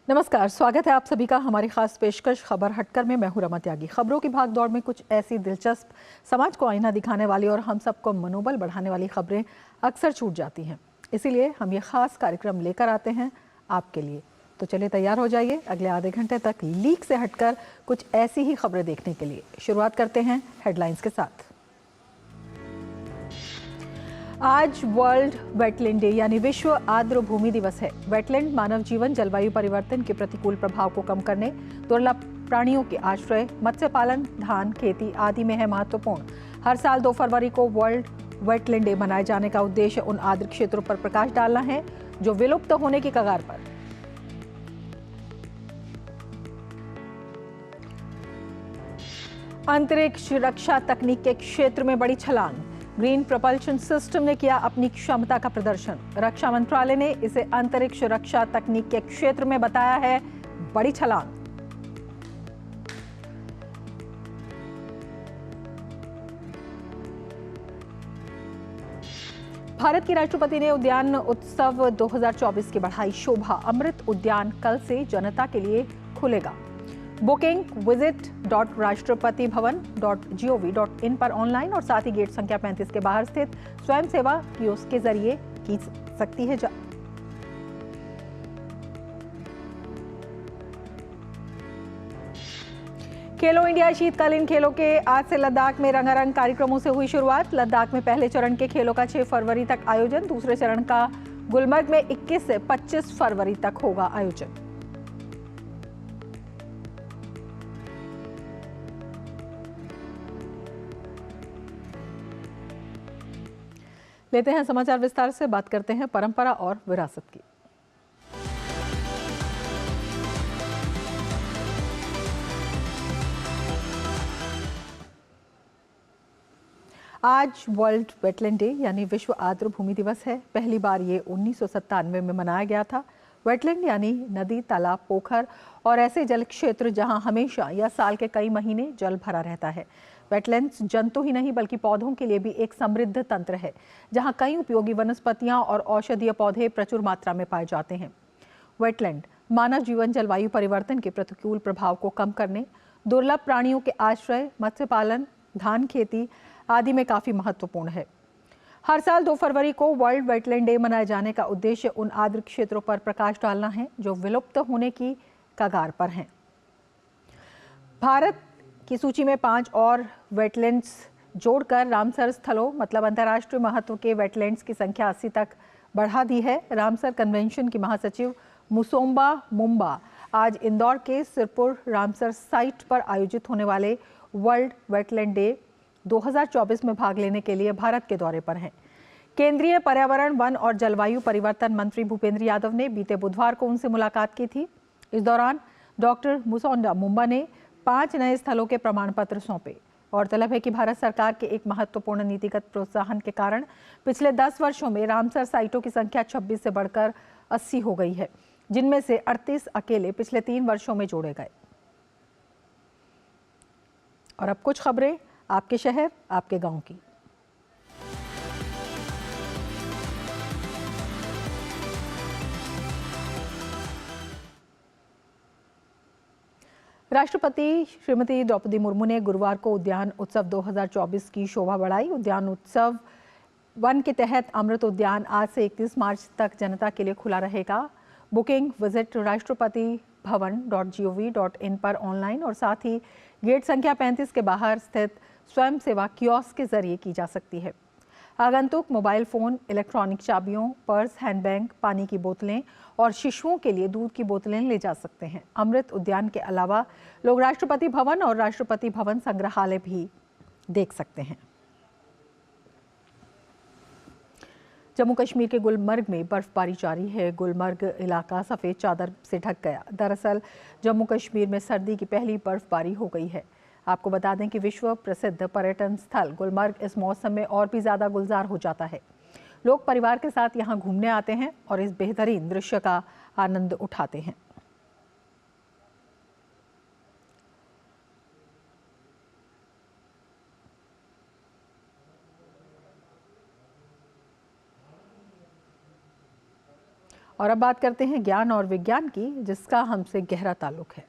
नमस्कार, स्वागत है आप सभी का हमारी खास पेशकश खबर हटकर में। मैं हूं रमा त्यागी। खबरों की भाग दौड़ में कुछ ऐसी दिलचस्प, समाज को आईना दिखाने वाली और हम सबको मनोबल बढ़ाने वाली खबरें अक्सर छूट जाती हैं। इसीलिए हम ये खास कार्यक्रम लेकर आते हैं आपके लिए। तो चलिए तैयार हो जाइए अगले आधे घंटे तक लीक से हटकर कुछ ऐसी ही खबरें देखने के लिए। शुरुआत करते हैं हेडलाइंस के साथ। आज वर्ल्ड वेटलैंड डे यानी विश्व आर्द्र भूमि दिवस है। वेटलैंड मानव जीवन, जलवायु परिवर्तन के प्रतिकूल प्रभाव को कम करने, दुर्लभ प्राणियों के आश्रय, मत्स्य पालन, धान खेती आदि में है महत्वपूर्ण। हर साल 2 फरवरी को वर्ल्ड वेटलैंड डे मनाए जाने का उद्देश्य उन आर्द्र क्षेत्रों पर प्रकाश डालना है जो विलुप्त होने की कगार पर। अंतरिक्ष रक्षा तकनीक के क्षेत्र में बड़ी छलांग। ग्रीन प्रपल्शन सिस्टम ने किया अपनी क्षमता का प्रदर्शन। रक्षा मंत्रालय ने इसे अंतरिक्ष रक्षा तकनीक के क्षेत्र में बताया है बड़ी छलांग। भारत के राष्ट्रपति ने उद्यान उत्सव 2024 की बढ़ाई शोभा। अमृत उद्यान कल से जनता के लिए खुलेगा। बुकिंग visit.rashtrapatibhavan.gov.in पर ऑनलाइन और साथ ही गेट संख्या 35 के बाहर स्थित स्वयं सेवा कियोस्क के जरिए की सकती है। खेलो इंडिया शीतकालीन खेलों के आज से लद्दाख में रंगारंग कार्यक्रमों से हुई शुरुआत। लद्दाख में पहले चरण के खेलों का 6 फरवरी तक आयोजन, दूसरे चरण का गुलमर्ग में 21 से 25 फरवरी तक होगा आयोजन। लेते हैं समाचार विस्तार से। बात करते हैं परंपरा और विरासत की। आज वर्ल्ड वेटलैंड डे यानी विश्व आर्द्र भूमि दिवस है। पहली बार ये 1997 में मनाया गया था। वेटलैंड यानी नदी, तालाब, पोखर और ऐसे जल क्षेत्र जहां हमेशा या साल के कई महीने जल भरा रहता है। वेटलैंड्स जंतु ही नहीं बल्कि पौधों के लिए भी एक समृद्ध तंत्र है, जहां कई उपयोगी वनस्पतियां और औषधीय पौधे प्रचुर मात्रा में पाए जाते हैं। वेटलैंड मानव जीवन, जलवायु परिवर्तन के प्रतिकूल प्रभाव को कम करने, दुर्लभ प्राणियों के आश्रय, मत्स्य पालन, धान खेती आदि में काफी महत्वपूर्ण है। हर साल 2 फरवरी को वर्ल्ड वेटलैंड डे मनाए जाने का उद्देश्य उन आर्द्र क्षेत्रों पर प्रकाश डालना है जो विलुप्त होने की कगार पर हैं। भारत की सूची में 5 और वेटलैंड्स जोड़कर रामसर स्थलों मतलब अंतर्राष्ट्रीय महत्व के वेटलैंड्स की संख्या 80 तक बढ़ा दी है। रामसर कन्वेंशन की महासचिव मुसोम्बा मुम्बा आज इंदौर के सिरपुर रामसर साइट पर आयोजित होने वाले वर्ल्ड वेटलैंड डे 2024 में भाग लेने के लिए भारत के दौरे पर हैं। केंद्रीय पर्यावरण, वन और जलवायु परिवर्तन मंत्री भूपेंद्र यादव ने बीते बुधवार को उनसे मुलाकात की थी। इस दौरान डॉक्टर मुसोम्बा मुम्बा ने 5 नए स्थलों के प्रमाण पत्र सौंपे। गौरतलब है कि भारत सरकार के एक महत्वपूर्ण नीतिगत प्रोत्साहन के कारण पिछले 10 वर्षों में रामसर साइटों की संख्या 26 से बढ़कर 80 हो गई है, जिनमें से 38 अकेले पिछले 3 वर्षों में जोड़े गए। और अब कुछ खबरें आपके शहर, आपके गांव की। राष्ट्रपति श्रीमती द्रौपदी मुर्मू ने गुरुवार को उद्यान उत्सव 2024 की शोभा बढ़ाई। उद्यान उत्सव 1 के तहत अमृत उद्यान आज से 31 मार्च तक जनता के लिए खुला रहेगा। बुकिंग visit.rashtrapatibhavan.gov.in पर ऑनलाइन और साथ ही गेट संख्या 35 के बाहर स्थित स्वयं सेवा कियोस्क के जरिए की जा सकती है। आगंतुक मोबाइल फोन, इलेक्ट्रॉनिक चाबियों, पर्स, हैंडबैग, पानी की बोतलें और शिशुओं के लिए दूध की बोतलें ले जा सकते हैं। अमृत उद्यान के अलावा लोग राष्ट्रपति भवन और राष्ट्रपति भवन संग्रहालय भी देख सकते हैं। जम्मू कश्मीर के गुलमर्ग में बर्फबारी जारी है। गुलमर्ग इलाका सफ़ेद चादर से ढक गया। दरअसल जम्मू कश्मीर में सर्दी की पहली बर्फबारी हो गई है। आपको बता दें कि विश्व प्रसिद्ध पर्यटन स्थल गुलमर्ग इस मौसम में और भी ज़्यादा गुलजार हो जाता है। लोग परिवार के साथ यहाँ घूमने आते हैं और इस बेहतरीन दृश्य का आनंद उठाते हैं। और अब बात करते हैं ज्ञान और विज्ञान की, जिसका हमसे गहरा ताल्लुक है।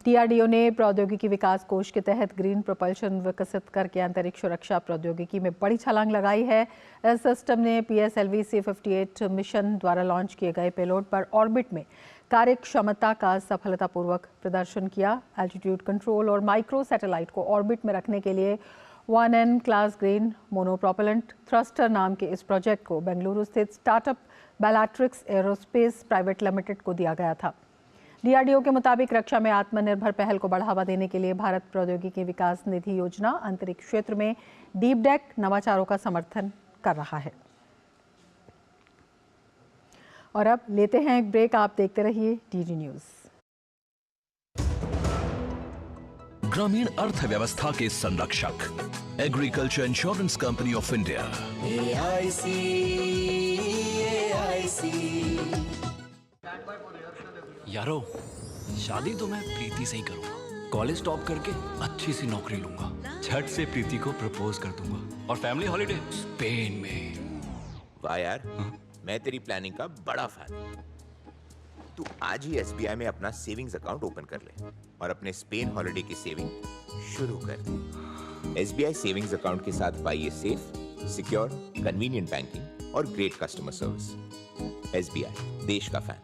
डीआरडीओ ने प्रौद्योगिकी विकास कोष के तहत ग्रीन प्रोपल्शन विकसित करके अंतरिक्ष सुरक्षा प्रौद्योगिकी में बड़ी छलांग लगाई है। इस सिस्टम ने PSLV C58 मिशन द्वारा लॉन्च किए गए पेलोड पर ऑर्बिट में कार्य क्षमता का सफलतापूर्वक प्रदर्शन किया। एल्टीट्यूड कंट्रोल और माइक्रो सैटेलाइट को ऑर्बिट में रखने के लिए 1N क्लास ग्रीन मोनोप्रोपेलेंट थ्रस्टर नाम के इस प्रोजेक्ट को बेंगलुरु स्थित startup Bellatrix aerospace private limited को दिया गया था। डीआरडीओ के मुताबिक रक्षा में आत्मनिर्भर पहल को बढ़ावा देने के लिए भारत प्रौद्योगिकी विकास निधि योजना अंतरिक्ष क्षेत्र में डीप डेक नवाचारों का समर्थन कर रहा है। और अब लेते हैं एक ब्रेक। आप देखते रहिए डीडी न्यूज। ग्रामीण अर्थव्यवस्था के संरक्षक agriculture insurance company of India AIC। यारो, शादी तो मैं प्रीति से ही करूंगा। कॉलेज टॉप करके अच्छी सी नौकरी लूंगा, झट से प्रीति को प्रपोज कर दूंगा और फैमिली हॉलिडे स्पेन में। वाह यार, मैं तेरी प्लानिंग का बड़ा फैन। तू आज ही SBI में अपना सेविंग्स अकाउंट ओपन कर ले और अपने स्पेन हॉलिडे की सेविंग शुरू कर। SBI सेविंग्स अकाउंट के साथ पाइए सेफ, सिक्योर, कन्वीनियंट बैंकिंग और ग्रेट कस्टमर सर्विस। SBI, देश का फैन।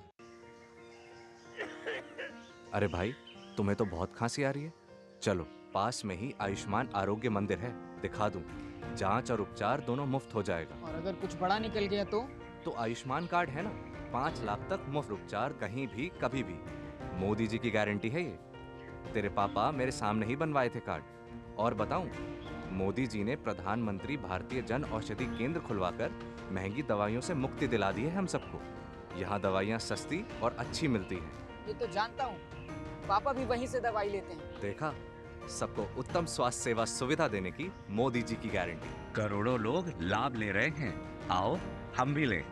अरे भाई, तुम्हें तो बहुत खांसी आ रही है। चलो, पास में ही आयुष्मान आरोग्य मंदिर है, दिखा दूं। जांच और उपचार दोनों मुफ्त हो जाएगा। और अगर कुछ बड़ा निकल गया तो आयुष्मान कार्ड है ना, 5 लाख तक मुफ्त उपचार कहीं भी कभी भी। मोदी जी की गारंटी है ये। तेरे पापा मेरे सामने ही बनवाए थे कार्ड। और बताऊं, मोदी जी ने प्रधानमंत्री भारतीय जन औषधि केंद्र खुलवाकर महंगी दवाइयों से मुक्ति दिला दी है हम सबको। यहाँ दवाइयाँ सस्ती और अच्छी मिलती हैं। ये तो जानता हूँ, पापा भी वहीं से दवाई लेते हैं। देखा, सबको उत्तम स्वास्थ्य सेवा सुविधा देने की मोदी जी की गारंटी। करोड़ों लोग लाभ ले रहे हैं, आओ हम भी लें।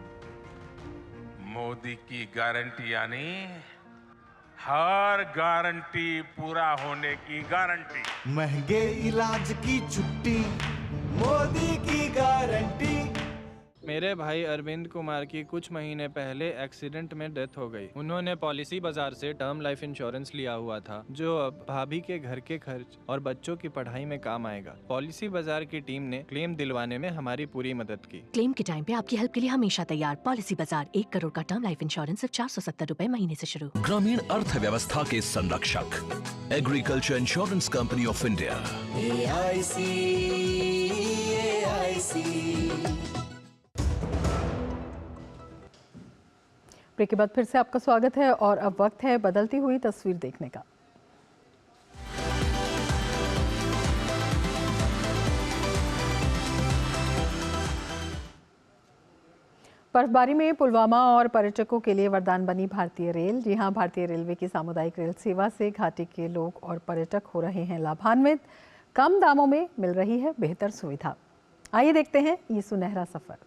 मोदी की गारंटी यानी हर गारंटी पूरा होने की गारंटी। महंगे इलाज की छुट्टी, मोदी की गारंटी। मेरे भाई अरविंद कुमार की कुछ महीने पहले एक्सीडेंट में डेथ हो गई। उन्होंने पॉलिसी बाजार से टर्म लाइफ इंश्योरेंस लिया हुआ था, जो अब भाभी के घर के खर्च और बच्चों की पढ़ाई में काम आएगा। पॉलिसी बाजार की टीम ने क्लेम दिलवाने में हमारी पूरी मदद की। क्लेम के टाइम पे आपकी हेल्प के लिए हमेशा तैयार। पॉलिसी बाजार, 1 करोड़ का टर्म लाइफ इंश्योरेंस सिर्फ 470 रुपए महीने से शुरू। ग्रामीण अर्थव्यवस्था के संरक्षक agriculture insurance company of India AIC। Break के बाद फिर से आपका स्वागत है और अब वक्त है बदलती हुई तस्वीर देखने का। बर्फबारी में पुलवामा और पर्यटकों के लिए वरदान बनी भारतीय रेल। जी हां, भारतीय रेलवे की सामुदायिक रेल सेवा से घाटी के लोग और पर्यटक हो रहे हैं लाभान्वित। कम दामों में मिल रही है बेहतर सुविधा। आइए देखते हैं ये सुनहरा सफर।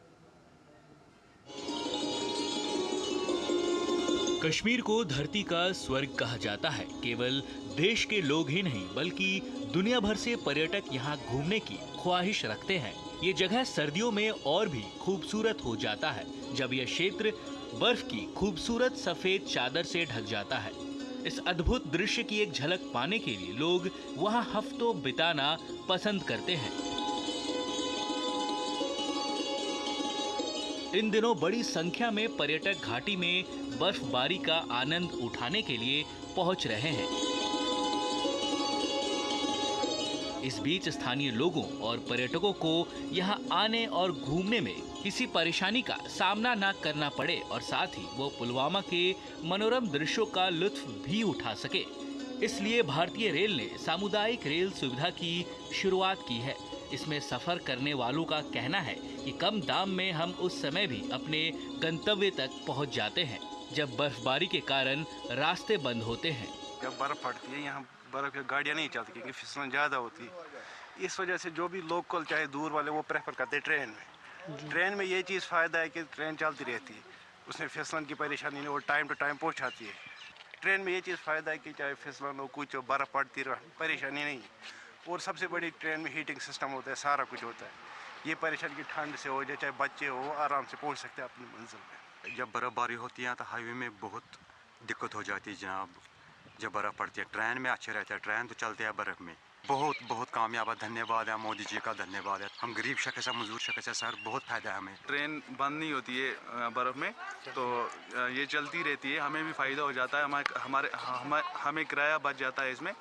कश्मीर को धरती का स्वर्ग कहा जाता है। केवल देश के लोग ही नहीं बल्कि दुनिया भर से पर्यटक यहाँ घूमने की ख्वाहिश रखते हैं। ये जगह सर्दियों में और भी खूबसूरत हो जाता है जब यह क्षेत्र बर्फ की खूबसूरत सफेद चादर से ढक जाता है। इस अद्भुत दृश्य की एक झलक पाने के लिए लोग वहाँ हफ्तों बिताना पसंद करते हैं। इन दिनों बड़ी संख्या में पर्यटक घाटी में बर्फबारी का आनंद उठाने के लिए पहुंच रहे हैं। इस बीच स्थानीय लोगों और पर्यटकों को यहां आने और घूमने में किसी परेशानी का सामना न करना पड़े और साथ ही वो पुलवामा के मनोरम दृश्यों का लुत्फ भी उठा सके, इसलिए भारतीय रेल ने सामुदायिक रेल सुविधा की शुरुआत की है। इसमें सफर करने वालों का कहना है कि कम दाम में हम उस समय भी अपने गंतव्य तक पहुंच जाते हैं जब बर्फबारी के कारण रास्ते बंद होते हैं। जब बर्फ पड़ती है यहाँ बर्फ की गाड़ियाँ नहीं चलती क्योंकि फिसलन ज़्यादा होती है। इस वजह से जो भी लोकल चाहे दूर वाले वो प्रेफर करते हैं ट्रेन में। ट्रेन में ये चीज़ फ़ायदा है कि ट्रेन चलती रहती है, उसमें फिसलन की परेशानी नहीं, वो टाइम टू टाइम पहुँचाती है। ट्रेन में ये चीज़ फ़ायदा है कि चाहे फिसलन हो कुछ बर्फ़ पड़ती रहे, परेशानी नहीं। और सबसे बड़ी ट्रेन में हीटिंग सिस्टम होता है, सारा कुछ होता है। ये परेशानी की ठंड से हो जाए चाहे बच्चे हो, आराम से पहुंच सकते हैं अपनी मंजिल पे। जब बर्फ़बारी होती है तो हाईवे में बहुत दिक्कत हो जाती है जनाब। जब बर्फ़ पड़ती है ट्रेन में अच्छे रहता है, ट्रेन तो चलते हैं बर्फ़ में। बहुत बहुत कामयाब है, धन्यवाद है मोदी जी का, धन्यवाद है। हम गरीब शख्स है, मजदूर शख्स है सर, बहुत फ़ायदा है हमें। ट्रेन बंद नहीं होती है बर्फ़ में, तो ये चलती रहती है, हमें भी फ़ायदा हो जाता है। हमें किराया बच जाता है इसमें,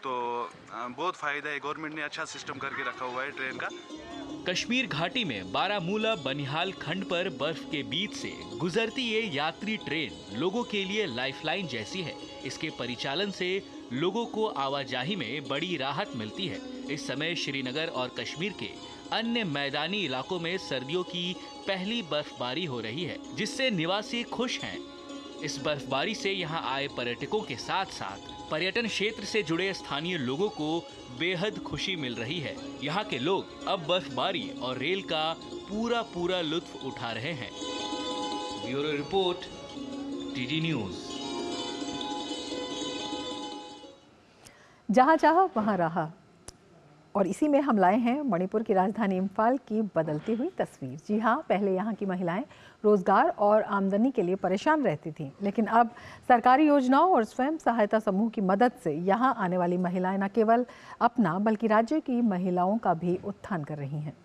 तो बहुत फ़ायदा है। गवर्नमेंट ने अच्छा सिस्टम करके रखा हुआ है ट्रेन का। कश्मीर घाटी में बारामूला बनिहाल खंड पर बर्फ के बीच से गुजरती ये यात्री ट्रेन लोगों के लिए लाइफलाइन जैसी है। इसके परिचालन से लोगों को आवाजाही में बड़ी राहत मिलती है। इस समय श्रीनगर और कश्मीर के अन्य मैदानी इलाकों में सर्दियों की पहली बर्फबारी हो रही है, जिससे निवासी खुश हैं। इस बर्फबारी से यहाँ आए पर्यटकों के साथ साथ पर्यटन क्षेत्र से जुड़े स्थानीय लोगों को बेहद खुशी मिल रही है। यहाँ के लोग अब बर्फबारी और रेल का पूरा लुत्फ उठा रहे हैं। Bureau report, TD news. जहाँ चाहा वहाँ रहा, और इसी में हम लाए हैं मणिपुर की राजधानी इम्फाल की बदलती हुई तस्वीर। जी हाँ, पहले यहाँ की महिलाएं रोजगार और आमदनी के लिए परेशान रहती थीं, लेकिन अब सरकारी योजनाओं और स्वयं सहायता समूह की मदद से यहाँ आने वाली महिलाएं न केवल अपना बल्कि राज्य की महिलाओं का भी उत्थान कर रही हैं।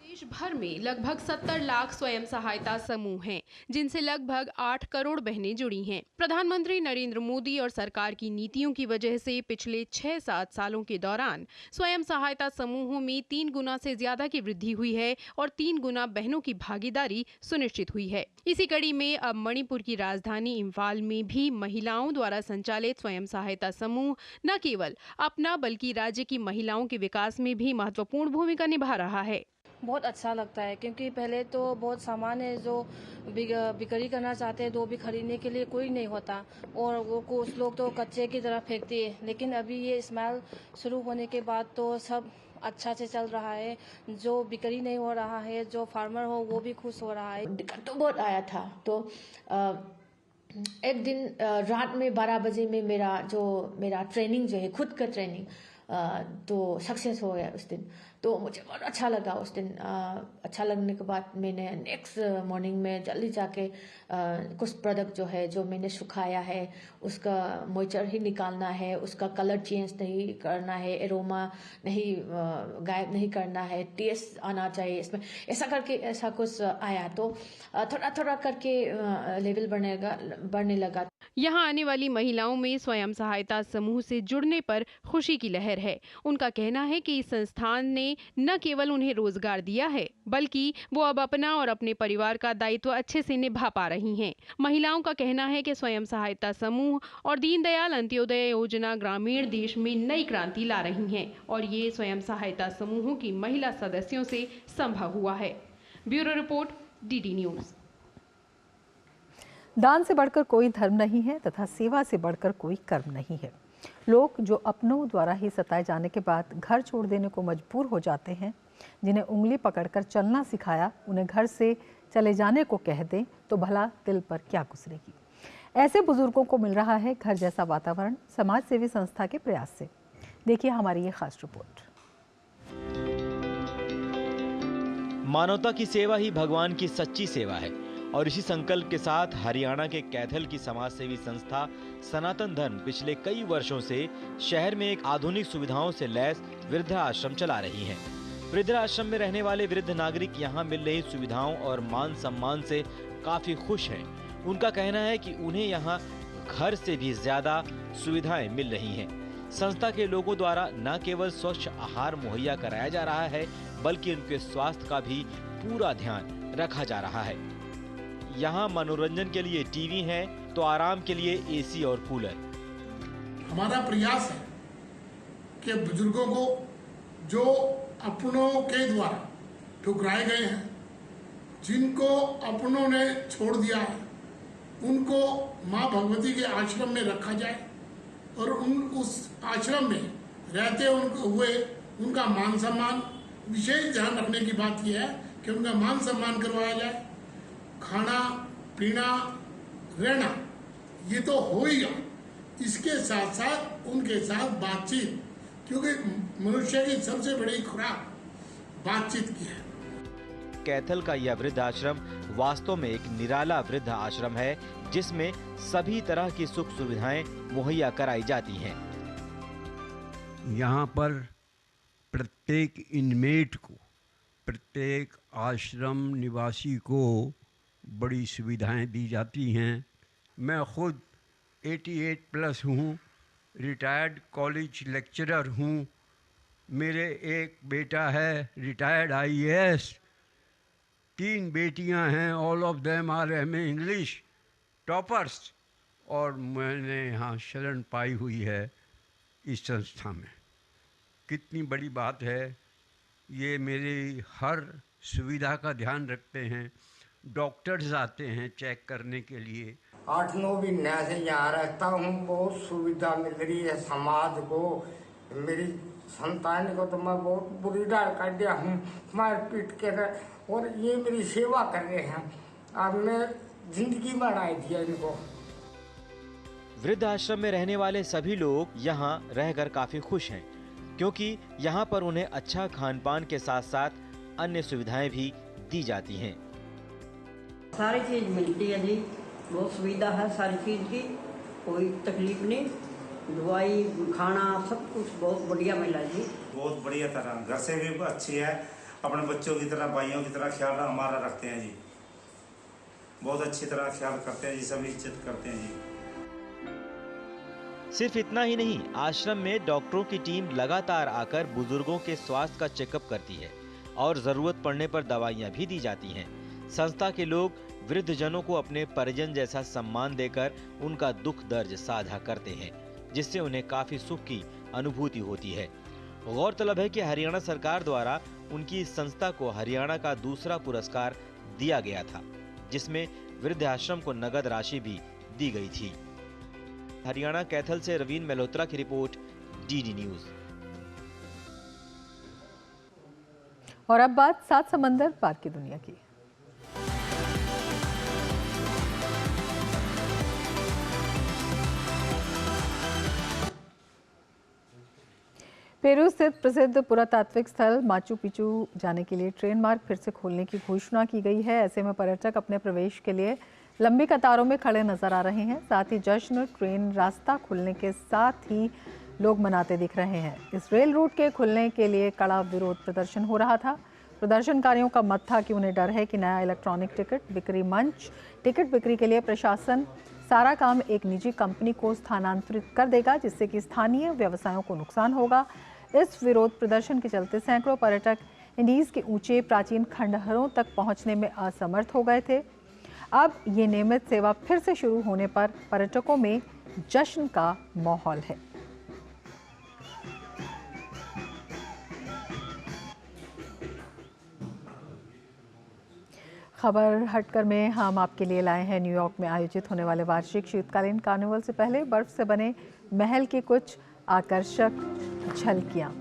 देश भर में लगभग 70 लाख स्वयं सहायता समूह हैं, जिनसे लगभग 8 करोड़ बहनें जुड़ी हैं। प्रधानमंत्री नरेंद्र मोदी और सरकार की नीतियों की वजह से पिछले 6-7 सालों के दौरान स्वयं सहायता समूहों में 3 गुना से ज्यादा की वृद्धि हुई है और 3 गुना बहनों की भागीदारी सुनिश्चित हुई है। इसी कड़ी में अब मणिपुर की राजधानी इम्फाल में भी महिलाओं द्वारा संचालित स्वयं सहायता समूह न केवल अपना बल्कि राज्य की महिलाओं के विकास में भी महत्वपूर्ण भूमिका निभा रहा है। बहुत अच्छा लगता है, क्योंकि पहले तो बहुत सामान है जो बिक्री करना चाहते हैं तो भी खरीदने के लिए कोई नहीं होता, और वो कुछ लोग तो कच्चे की तरह फेंकते हैं। लेकिन अभी ये स्मेल शुरू होने के बाद तो सब अच्छा से चल रहा है। जो बिक्री नहीं हो रहा है, जो फार्मर हो वो भी खुश हो रहा है। दिक्कत तो बहुत आया था, तो एक दिन रात में 12 बजे में मेरा ट्रेनिंग जो है, खुद का ट्रेनिंग तो सक्सेस हो गया उस दिन। तो मुझे बहुत अच्छा लगा उस दिन। अच्छा लगने के बाद मैंने नेक्स्ट मॉर्निंग में जल्दी जाके कुछ प्रोडक्ट जो मैंने सुखाया है उसका मॉइस्चर ही निकालना है, उसका कलर चेंज नहीं करना है, एरोमा नहीं गायब नहीं करना है, टेस्ट आना चाहिए इसमें, ऐसा करके ऐसा कुछ आया। तो थोड़ा थोड़ा करके लेवल बढ़ने लगा। यहाँ आने वाली महिलाओं में स्वयं सहायता समूह से जुड़ने पर खुशी की लहर है। उनका कहना है कि इस संस्थान ने न केवल उन्हें रोजगार दिया है, बल्कि वो अब अपना और अपने परिवार का दायित्व अच्छे से निभा पा रही हैं। महिलाओं का कहना है कि स्वयं सहायता समूह और दीनदयाल अंत्योदय योजना ग्रामीण देश में नई क्रांति ला रही हैं, और ये स्वयं सहायता समूहों की महिला सदस्यों से संभव हुआ है। Bureau report, DD news. दान से बढ़कर कोई धर्म नहीं है तथा सेवा से बढ़कर कोई कर्म नहीं है। लोग जो अपनों द्वारा ही सताए जाने के बाद घर छोड़ देने को मजबूर हो जाते हैं, जिन्हें उंगली पकड़कर चलना सिखाया उन्हें घर से चले जाने को कह दें तो भला दिल पर क्या गुजरेगी। ऐसे बुजुर्गों को मिल रहा है घर जैसा वातावरण समाज सेवी संस्था के प्रयास से। देखिए हमारी ये खास रिपोर्ट। मानवता की सेवा ही भगवान की सच्ची सेवा है, और इसी संकल्प के साथ हरियाणा के कैथल की समाज सेवी संस्था सनातन धर्म पिछले कई वर्षों से शहर में एक आधुनिक सुविधाओं से लैस वृद्ध आश्रम चला रही है। वृद्ध आश्रम में रहने वाले वृद्ध नागरिक यहाँ मिल रही सुविधाओं और मान सम्मान से काफी खुश हैं। उनका कहना है कि उन्हें यहाँ घर से भी ज्यादा सुविधाएं मिल रही हैं। संस्था के लोगों द्वारा न केवल स्वच्छ आहार मुहैया कराया जा रहा है, बल्कि उनके स्वास्थ्य का भी पूरा ध्यान रखा जा रहा है। यहाँ मनोरंजन के लिए टीवी है तो आराम के लिए एसी और कूलर। हमारा प्रयास है कि बुजुर्गों को जो अपनों के द्वारा ठुकराए गए हैं, जिनको अपनों ने छोड़ दिया है, उनको माँ भगवती के आश्रम में रखा जाए और उस आश्रम में रहते हुए उनका मान सम्मान, विशेष ध्यान रखने की बात यह है कि उनका मान सम्मान करवाया जाए। खाना पीना रहना ये तो हो ही गया, इसके साथ साथ उनके साथ बातचीत क्योंकि मनुष्य की सबसे बड़ी खुराक बातचीत की है। कैथल का यह वृद्ध आश्रम वास्तव में एक निराला वृद्ध आश्रम है, जिसमें सभी तरह की सुख सुविधाएं मुहैया कराई जाती हैं। यहाँ पर प्रत्येक इनमेट को, प्रत्येक आश्रम निवासी को बड़ी सुविधाएं दी जाती हैं। मैं खुद 88 प्लस हूँ, रिटायर्ड कॉलेज लेक्चरर हूँ। मेरे एक बेटा है रिटायर्ड IAS, 3 बेटियां हैं, all of them are MA English toppers, और मैंने यहाँ शरण पाई हुई है इस संस्था में। कितनी बड़ी बात है। ये मेरी हर सुविधा का ध्यान रखते हैं। डॉक्टर्स आते हैं चेक करने के लिए। 8-9 महीने से यहाँ रहता हूँ, बहुत सुविधा मिल रही है समाज को। मेरी संतान को तो मैं बहुत बुरी डाल कर दिया हूँ, मार पीट के, और ये मेरी सेवा कर रहे हैं। अब मैं जिंदगी बढ़ाई दिया इनको। वृद्ध आश्रम में रहने वाले सभी लोग यहाँ रहकर काफी खुश हैं, क्योंकि यहाँ पर उन्हें अच्छा खान पान के साथ साथ अन्य सुविधाएं भी दी जाती हैं। सारी चीज मिलती है जी, बहुत सुविधा है सारी चीज की, कोई तकलीफ नहीं। दवाई खाना सब कुछ बहुत बढ़िया मिला जी। बहुत बढ़िया तरह, घर से भी अच्छी है। अपने बच्चों की तरह, भाइयों की तरह ख्याल हमारा रखते हैं जी। बहुत अच्छी तरह ख्याल करते हैं जी, सभी इज्जत करते हैं जी। सिर्फ इतना ही नहीं, आश्रम में डॉक्टरों की टीम लगातार आकर बुजुर्गों के स्वास्थ्य का चेकअप करती है और जरूरत पड़ने पर दवाइयां भी दी जाती हैं। संस्था के लोग वृद्धजनों को अपने परिजन जैसा सम्मान देकर उनका दुख दर्द साझा करते हैं, जिससे उन्हें काफी सुख की अनुभूति होती है। गौरतलब है कि हरियाणा सरकार द्वारा उनकी इस संस्था को हरियाणा का दूसरा पुरस्कार दिया गया था, जिसमें वृद्धाश्रम को नगद राशि भी दी गई थी। हरियाणा कैथल से रवीन मल्होत्रा की रिपोर्ट, DD न्यूज। और अब बात 7 समंदर पार की दुनिया की। पेरू स्थित प्रसिद्ध पुरातात्विक स्थल माचू पिचू जाने के लिए ट्रेन मार्ग फिर से खोलने की घोषणा की गई है। ऐसे में पर्यटक अपने प्रवेश के लिए लंबी कतारों में खड़े नजर आ रहे हैं। साथ ही जश्न ट्रेन रास्ता खुलने के साथ ही लोग मनाते दिख रहे हैं। इस रेल रूट के खुलने के लिए कड़ा विरोध प्रदर्शन हो रहा था। प्रदर्शनकारियों का मत था कि उन्हें डर है कि नया इलेक्ट्रॉनिक टिकट बिक्री मंच टिकट बिक्री के लिए प्रशासन सारा काम एक निजी कंपनी को स्थानांतरित कर देगा, जिससे कि स्थानीय व्यवसायों को नुकसान होगा। इस विरोध प्रदर्शन के चलते सैकड़ों पर्यटक इंडीज के ऊंचे प्राचीन खंडहरों तक पहुंचने में असमर्थ हो गए थे। अब ये नियमित सेवा फिर से शुरू होने पर पर्यटकों में जश्न का माहौल है। खबर हटकर में हम आपके लिए लाए हैं न्यूयॉर्क में आयोजित होने वाले वार्षिक शीतकालीन कार्निवल से पहले बर्फ से बने महल की कुछ आकर्षक झलकियां।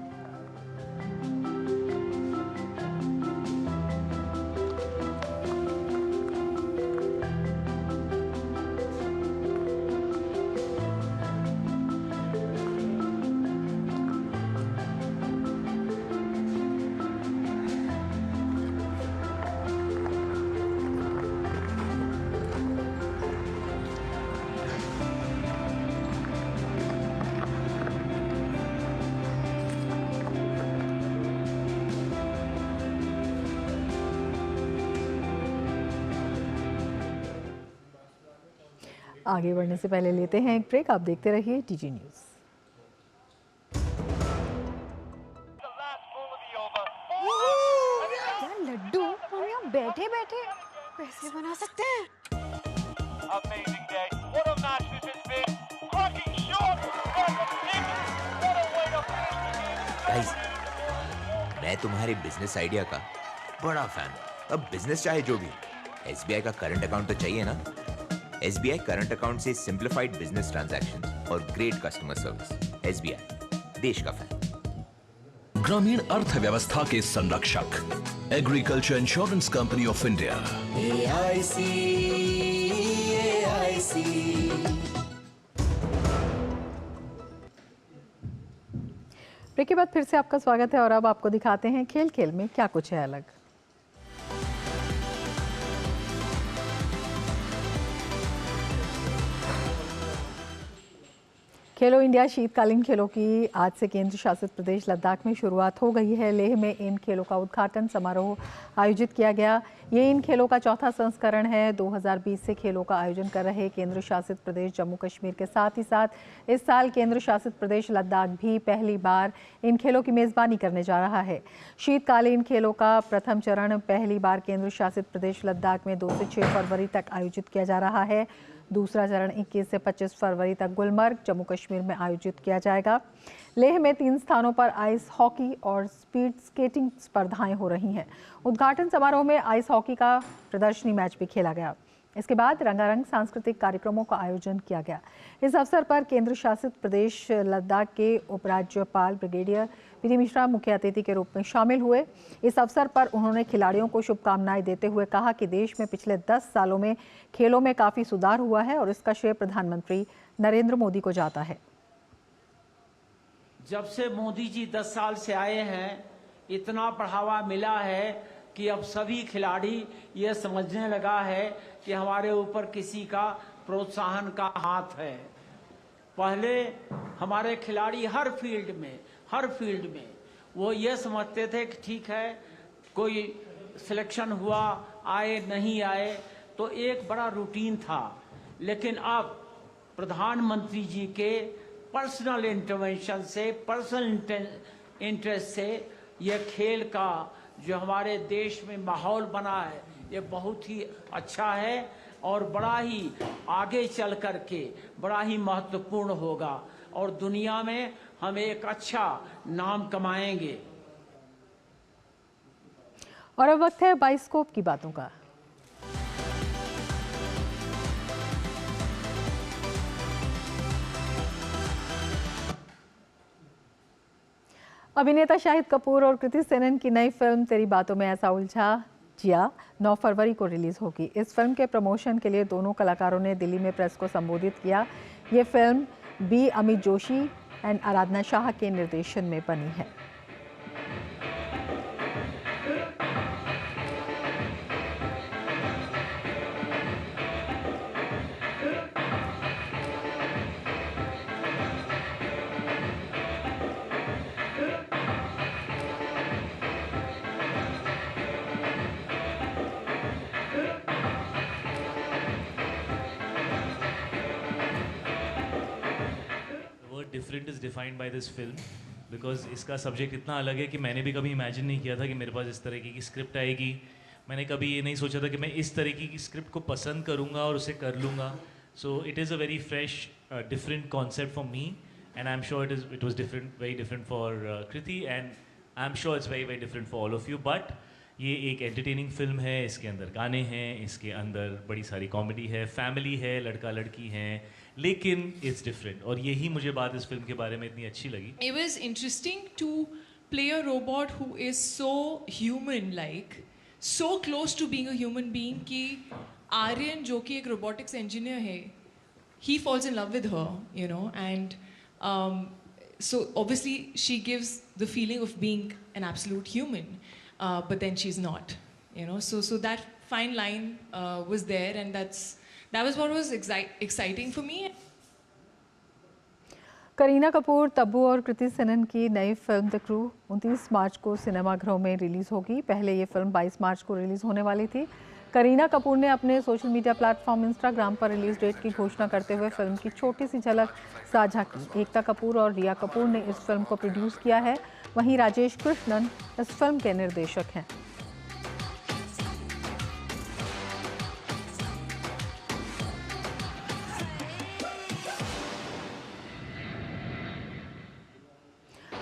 आगे बढ़ने से पहले लेते हैं एक ब्रेक। आप देखते रहिए DG न्यूज। क्या लड्डू हम यहाँ बैठे बैठे पैसे बना सकते हैं। गाइस, मैं तुम्हारे बिजनेस आइडिया का बड़ा फैन हूं। अब बिजनेस चाहे जो भी, SBI का करंट अकाउंट तो चाहिए ना। SBI करंट अकाउंट से सिंप्लीफाइड बिजनेस ट्रांजैक्शंस और ग्रेट कस्टमर सर्विस। SBI, देश का फैन। ग्रामीण अर्थव्यवस्था के संरक्षक, agriculture insurance company of India. AIC break के बाद फिर से आपका स्वागत है और अब आपको दिखाते हैं खेल खेल में क्या कुछ है अलग। खेलो इंडिया शीतकालीन खेलों की आज से केंद्र शासित प्रदेश लद्दाख में शुरुआत हो गई है। लेह में इन खेलों का उद्घाटन समारोह आयोजित किया गया। ये इन खेलों का चौथा संस्करण है। 2020 से खेलों का आयोजन कर रहे केंद्र शासित प्रदेश जम्मू कश्मीर के साथ ही साथ इस साल केंद्र शासित प्रदेश लद्दाख भी पहली बार इन खेलों की मेज़बानी करने जा रहा है। शीतकालीन खेलों का प्रथम चरण पहली बार केंद्र शासित प्रदेश लद्दाख में 2 से 6 फरवरी तक आयोजित किया जा रहा है। दूसरा चरण 21 से 25 फरवरी तक गुलमर्ग जम्मू कश्मीर में आयोजित किया जाएगा। लेह में 3 स्थानों पर आइस हॉकी और स्पीड स्केटिंग स्पर्धाएं हो रही हैं। उद्घाटन समारोह में आइस हॉकी का प्रदर्शनी मैच भी खेला गया। इसके बाद रंगारंग सांस्कृतिक कार्यक्रमों का आयोजन किया गया। इस अवसर पर केंद्र शासित प्रदेश लद्दाख के उपराज्यपाल ब्रिगेडियर विधि मिश्रा मुख्य अतिथि के रूप में शामिल हुए। इस अवसर पर उन्होंने खिलाड़ियों को शुभकामनाएं देते हुए कहा कि देश में पिछले 10 सालों में खेलों में काफ़ी सुधार हुआ है और इसका श्रेय प्रधानमंत्री नरेंद्र मोदी को जाता है। जब से मोदी जी 10 साल से आए हैं, इतना बढ़ावा मिला है कि अब सभी खिलाड़ी ये समझने लगा है कि हमारे ऊपर किसी का प्रोत्साहन का हाथ है। पहले हमारे खिलाड़ी हर फील्ड में वो ये समझते थे कि ठीक है, कोई सिलेक्शन हुआ, आए नहीं आए, तो एक बड़ा रूटीन था। लेकिन अब प्रधानमंत्री जी के पर्सनल इंटरवेंशन से, पर्सनल इंटरेस्ट से ये खेल का जो हमारे देश में माहौल बना है, ये बहुत ही अच्छा है और बड़ा ही आगे चल कर के बड़ा ही महत्वपूर्ण होगा और दुनिया में हम एक अच्छा नाम कमाएंगे। और अब वक्त है बाइस्कोप की बातों का। अभिनेता शाहिद कपूर और कृति सेनन की नई फिल्म तेरी बातों में ऐसा उलझा जिया 9 फरवरी को रिलीज होगी। इस फिल्म के प्रमोशन के लिए दोनों कलाकारों ने दिल्ली में प्रेस को संबोधित किया। ये film by Amit Joshi and Aradhana Shah के निर्देशन में बनी है। Different is defined by this film because इसका सब्जेक्ट इतना अलग है कि मैंने भी कभी इमेजिन नहीं किया था कि मेरे पास इस तरीके की स्क्रिप्ट आएगी। मैंने कभी ये नहीं सोचा था कि मैं इस तरीके की स्क्रिप्ट को पसंद करूँगा और उसे कर लूँगा। So it is a very fresh different concept for me and I am sure it was different, very different for Kriti and I am sure it's very very different for all of you. But ये एक entertaining film है, इसके अंदर गाने हैं, इसके अंदर बड़ी सारी कॉमेडी है, फैमिली है, लड़का लड़की हैं, लेकिन इट्स डिफरेंट और यही मुझे बात इस फिल्म के बारे में इतनी अच्छी लगी। It was interesting to play a robot who is so human like, so close to being a human being कि आर्यन जो कि एक robotics engineer है, he falls in love with her, you know, and so obviously she gives the feeling of being an absolute human, but then she's not, you know, so that fine line was there and that was what was exciting for me. Kareena Kapoor, Tabu और कृति सेनन की नई film the crew 29 मार्च को सिनेमाघरों में release होगी। पहले ये film 22 मार्च को रिलीज होने वाली थी। करीना कपूर ने अपने सोशल मीडिया प्लेटफॉर्म इंस्टाग्राम पर रिलीज डेट की घोषणा करते हुए फिल्म की छोटी सी झलक साझा की। एकता कपूर और रिया कपूर ने इस फिल्म को प्रोड्यूस किया है, वहीं राजेश कृष्णन इस फिल्म के निर्देशक हैं।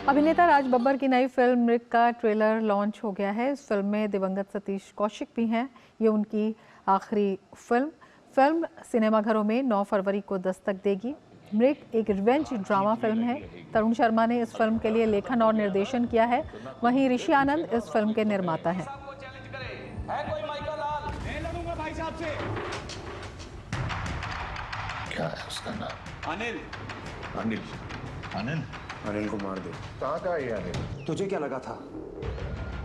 अभिनेता राज बब्बर की नई फिल्म मृग का ट्रेलर लॉन्च हो गया है। इस फिल्म में दिवंगत सतीश कौशिक भी हैं। ये उनकी आखिरी फिल्म सिनेमाघरों में 9 फरवरी को दस्तक देगी। मृग एक रिवेंज ड्रामा फिल्म है। तरुण शर्मा ने इस फिल्म के लिए लेखन और निर्देशन किया है, वहीं ऋषि आनंद इस फिल्म के निर्माता हैं। क्या है उसका नाम? अनिल। अनिल। अनिल अनिल को मार दो। कहाँ का है ये अनिल? तुझे क्या लगा था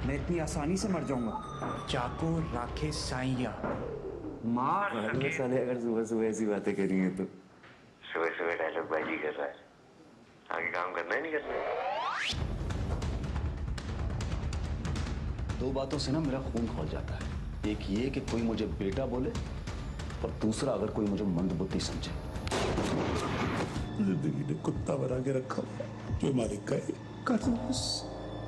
मैं इतनी आसानी से मर जाऊंगा? चाको राखे साइया मार अरे साले अगर सुबह सुबह ऐसी बातें करेंगे तो सुबह सुबह डायलॉग बाजी कर रहा है, आगे काम करना है नहीं करना है। दो बातों से ना मेरा खून खौल जाता है। एक ये कि कोई मुझे बेटा बोले और दूसरा अगर कोई मुझे मंदबुद्धि समझे। जिंदगी ने कुत्ता बना के रखा जो मालिक का है।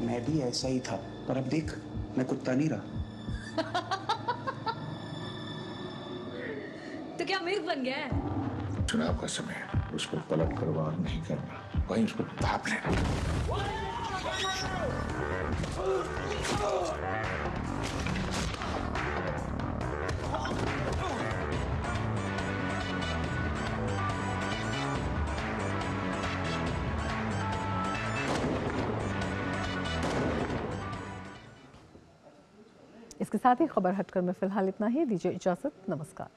मैं भी ऐसा ही था पर अब देख मैं कुत्ता नहीं रहा। तो क्या अमीर बन गया है? चुनाव का समय है, उसको पलट कर वार नहीं करना, वहीं उसको ताप लेना। इसके साथ ही खबर हटकर में फिलहाल इतना ही। दीजिए इजाजत, नमस्कार।